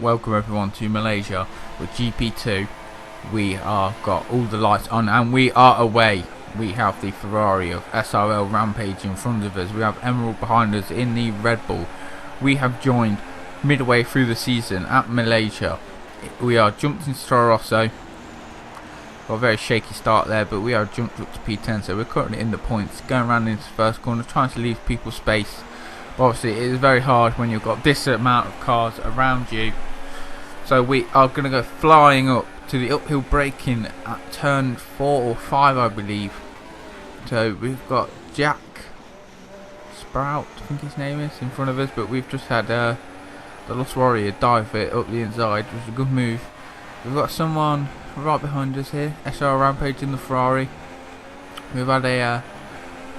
welcome everyone to Malaysia with GP2. We are got all the lights on and we are away. We have the Ferrari of SRL Rampage in front of us. We have Emerald behind us in the Red Bull. We have joined midway through the season at Malaysia. We are jumped into Toro Rosso. Got a very shaky start there, but we are jumped up to P10, so we're currently in the points, going around into the first corner, trying to leave people space. Obviously it is very hard when you've got this amount of cars around you. So we are going to go flying up to the uphill braking at turn 4 or 5, I believe. So we've got Jack Sprout, I think his name is, in front of us, but we've just had the Lost Warrior dive it up the inside, which is a good move. We've got someone right behind us here, SR Rampage in the Ferrari. We've had a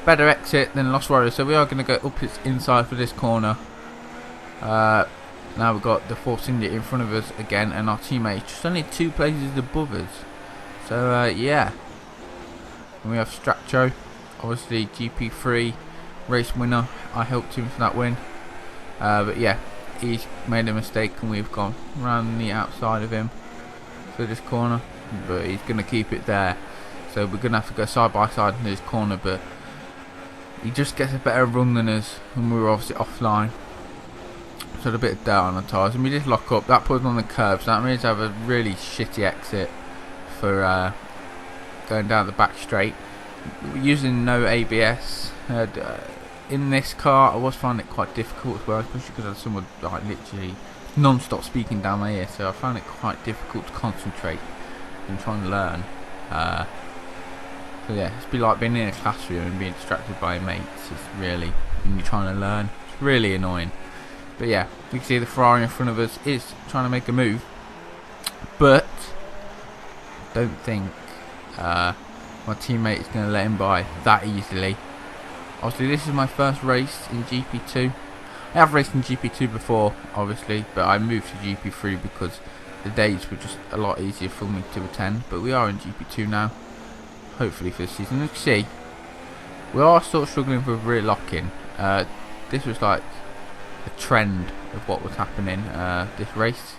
better exit than Lost Warrior, so we are going to go up its inside for this corner. Now we've got the Force India in front of us again, and our teammate just only 2 places above us. So yeah, and we have Stracho, obviously GP3 race winner. I helped him for that win, but yeah, he's made a mistake and we've gone around the outside of him for this corner, but he's going to keep it there. So we're going to have to go side by side in this corner, but he just gets a better run than us, and we were obviously offline. So a bit of dirt on the tyres, and we just lock up. That puts us on the curb, so that means I have a really shitty exit for going down the back straight. We're using no ABS. In this car, I was finding it quite difficult as well, especially because I had someone like literally non-stop speaking down my ear, so I found it quite difficult to concentrate and trying to learn. So yeah, it's be like being in a classroom and being distracted by your mates. It's really, when you're trying to learn, it's really annoying. But yeah, you can see the Ferrari in front of us is trying to make a move, but don't think my teammate is going to let him by that easily. Obviously this is my first race in GP2. I have raced in GP2 before, obviously, but I moved to GP3 because the days were just a lot easier for me to attend. But we are in GP2 now, hopefully for the season. You can see we are sort of struggling with rear locking. This was like a trend of what was happening this race.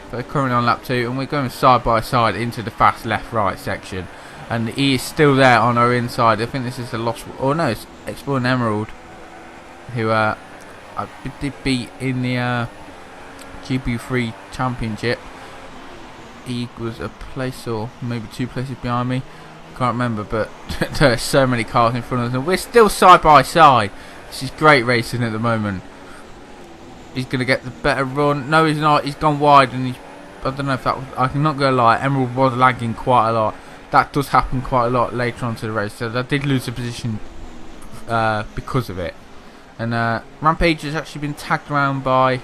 But we're currently on lap 2 and we're going side by side into the fast left-right section, and he is still there on our inside. I think this is the Lost, or no, it's Exploring Emerald, who I did beat in the GP3 Championship. He was a place or maybe 2 places behind me, can't remember, but there are so many cars in front of us and we're still side by side. This is great racing at the moment. He's going to get the better run. No, he's not. He's gone wide, and I don't know if that was, I cannot go lie, Emerald was lagging quite a lot. That does happen quite a lot later on to the race, so I did lose a position because of it. And Rampage has actually been tagged around by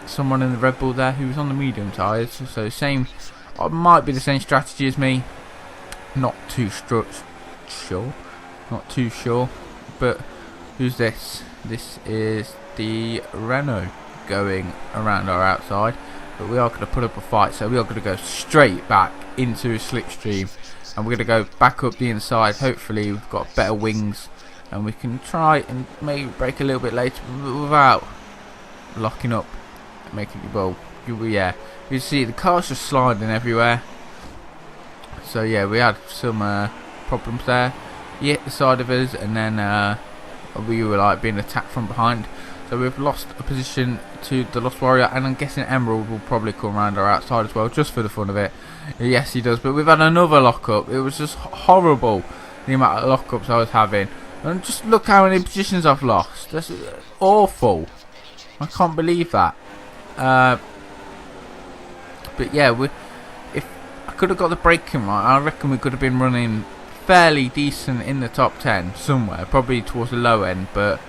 someone in the Red Bull there who was on the medium tyres, so same, might be the same strategy as me. Not too sure. Not too sure. But who's this? This is the Renault going around our outside, but we are going to put up a fight, so we are going to go straight back into a slipstream, and we're going to go back up the inside. Hopefully we've got better wings and we can try and maybe brake a little bit later without locking up, making it, well, yeah, you see the car's just sliding everywhere. So yeah, we had some problems there. He hit the side of us, and then we were like being attacked from behind. So we've lost a position to the Lost Warrior, and I'm guessing Emerald will probably come around our outside as well, just for the fun of it. Yes, he does. But we've had another lockup. It was just horrible, the amount of lockups I was having. And just look how many positions I've lost. That's awful. I can't believe that. But yeah, if I could have got the braking right, I reckon we could have been running fairly decent in the top 10 somewhere, probably towards the low end, but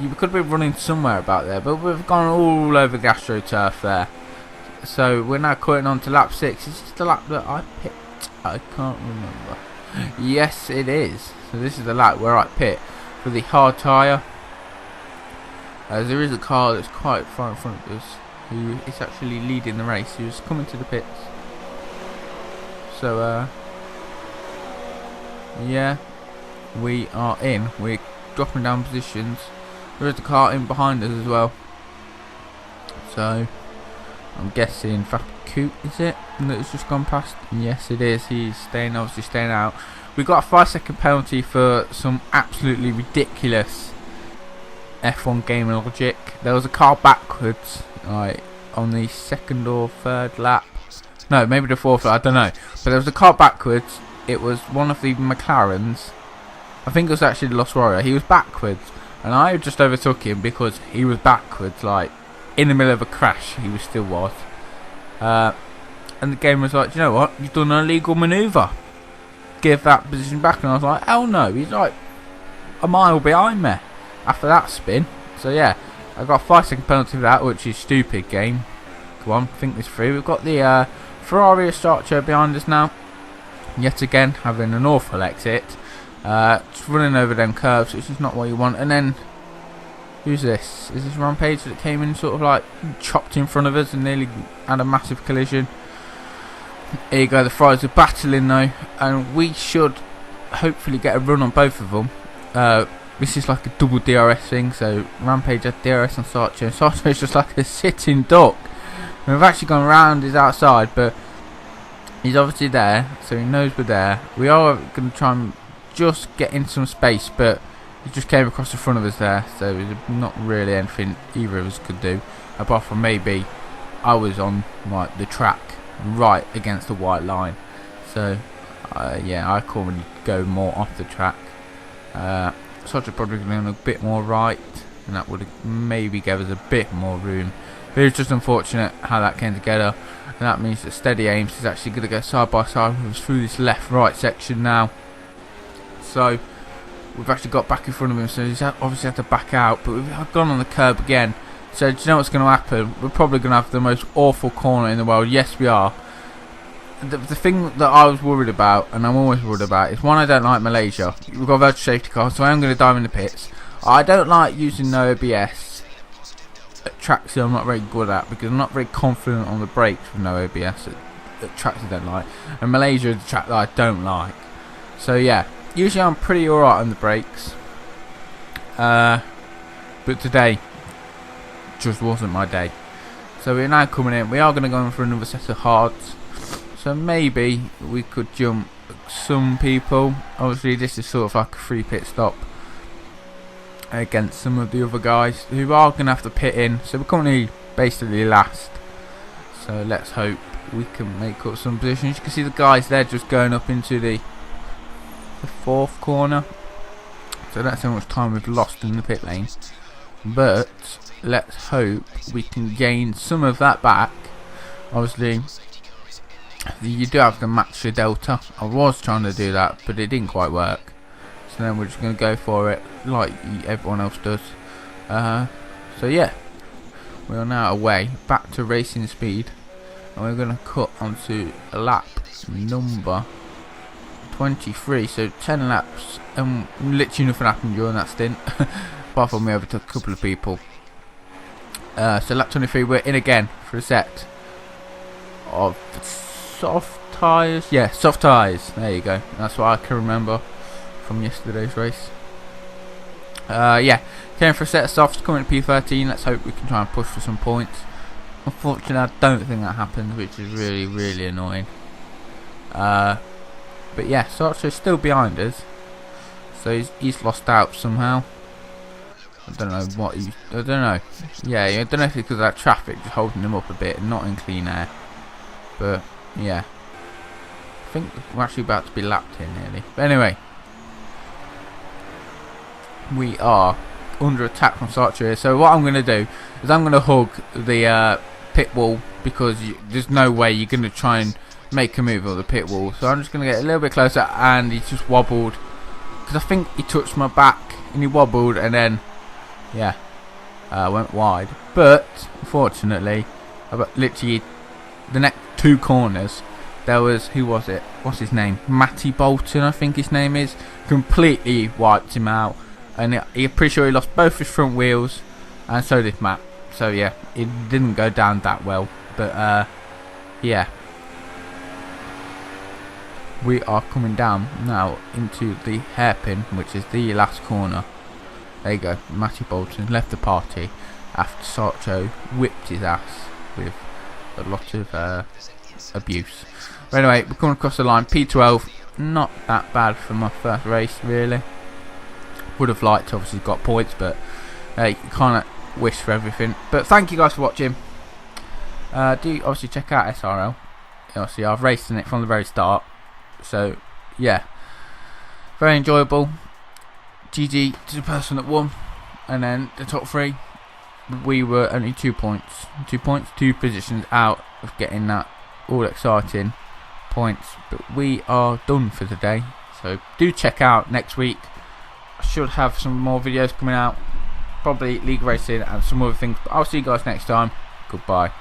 you could be running somewhere about there. But we've gone all over GastroTurf there, so we're now cutting on to lap 6. Is this the lap that I picked? I can't remember. Yes, it is. So this is the lap where I pit for the hard tyre. There is a car that's quite far in front of us who is actually leading the race, who's coming to the pits. So yeah, we are in. We're dropping down positions. There is a car in behind us as well. So I'm guessing Faku, is it? That's just gone past. Yes, it is. He's obviously staying out. We got a 5-second penalty for some absolutely ridiculous F1 game logic. There was a car backwards, like on the 2nd or 3rd lap. No, maybe the 4th. I don't know. But there was a car backwards. It was one of the McLarens. I think it was actually the Lost Warrior. He was backwards, and I just overtook him because he was backwards, like in the middle of a crash. He still was. And the game was like, you know what? You've done an illegal manoeuvre. Give that position back. And I was like, hell no. He's like a mile behind me after that spin. So yeah, I got a 5-second penalty for that, which is stupid. Game. Come on, think this through. We've got the Ferrari Starcher behind us now. Yet again, having an awful exit. Just running over them curves, which is not what you want. And then, who's this? Is this Rampage that came in sort of like chopped in front of us and nearly had a massive collision? Here you go, the Ferraris are battling though, and we should hopefully get a run on both of them. This is like a double DRS thing, so Rampage had DRS on Sarcho, and Sarcho is just like a sitting duck. And we've actually gone round his outside, but he's obviously there, so he knows we're there. We are going to try and just get in some space, but he just came across the front of us there, so there's not really anything either of us could do, apart from maybe I was on like the track right against the white line, so yeah, I couldn't really go more off the track. Such a probably going a bit more right, and that would have maybe give us a bit more room. But it's just unfortunate how that came together, and that means that Steady Aims is actually going to go side by side with us through this left-right section now. So we've actually got back in front of him, so he's obviously had to back out, but we've gone on the curb again. So do you know what's going to happen? We're probably going to have the most awful corner in the world. Yes, we are. The thing that I was worried about, and I'm always worried about, is one, I don't like Malaysia. We've got virtual safety car, so I am going to dive in the pits. I don't like using no OBS at tracks that I'm not very good at, because I'm not very confident on the brakes with no OBS at tracks I don't like. And Malaysia is a track that I don't like. So yeah, usually I'm pretty alright on the brakes. But today just wasn't my day. So we're now coming in. We are going to go in for another set of hards. So maybe we could jump some people. Obviously this is sort of like a free pit stop against some of the other guys who are going to have to pit in. So we're currently basically last. So let's hope we can make up some positions. You can see the guys there just going up into the 4th corner. So that's how much time we've lost in the pit lane. But let's hope we can gain some of that back. Obviously you do have to match your delta. I was trying to do that, but it didn't quite work. So then we're just going to go for it like everyone else does. So yeah, we are now away back to racing speed, and we're going to cut onto lap number 23. So 10 laps, and literally nothing happened during that stint apart from we overtook a couple of people. So lap 23, we're in again for a set of soft tyres. Yeah, soft tyres. There you go. That's what I can remember from yesterday's race. Yeah, came for a set of softs, coming to P13. Let's hope we can try and push for some points. Unfortunately, I don't think that happens, which is really, really annoying. But yeah, Sarcho's still behind us, so he's lost out somehow. I don't know what I don't know. Yeah, I don't know if it's because of that traffic just holding him up a bit and not in clean air. But yeah, I think we're actually about to be lapped here nearly. But anyway, we are under attack from Sarcho here. So what I'm going to do is I'm going to hug the pit wall, because there's no way you're going to try and make a move on the pit wall. So I'm just going to get a little bit closer, and he just wobbled, because I think he touched my back and he wobbled, and then yeah, went wide. But unfortunately, literally the next 2 corners, there was, who was it? What's his name? Matty Bolton, I think his name is. Completely wiped him out, and I'm pretty sure he lost both his front wheels, and so did Matt. So yeah, it didn't go down that well. But yeah, we are coming down now into the hairpin, which is the last corner. There you go, Matty Bolton left the party after Sarcho whipped his ass with a lot of abuse. But anyway, we're coming across the line. P12, not that bad for my first race, really. Would have liked to obviously got points, but hey, you can't wish for everything. But thank you guys for watching. Do obviously check out SRL. Obviously, I've raced in it from the very start, so yeah, very enjoyable. GG to the person that won, and then the top 3. We were only 2 points, 2 positions out of getting that all exciting points. But we are done for the day. So do check out next week. I should have some more videos coming out, probably league racing and some other things. But I'll see you guys next time. Goodbye.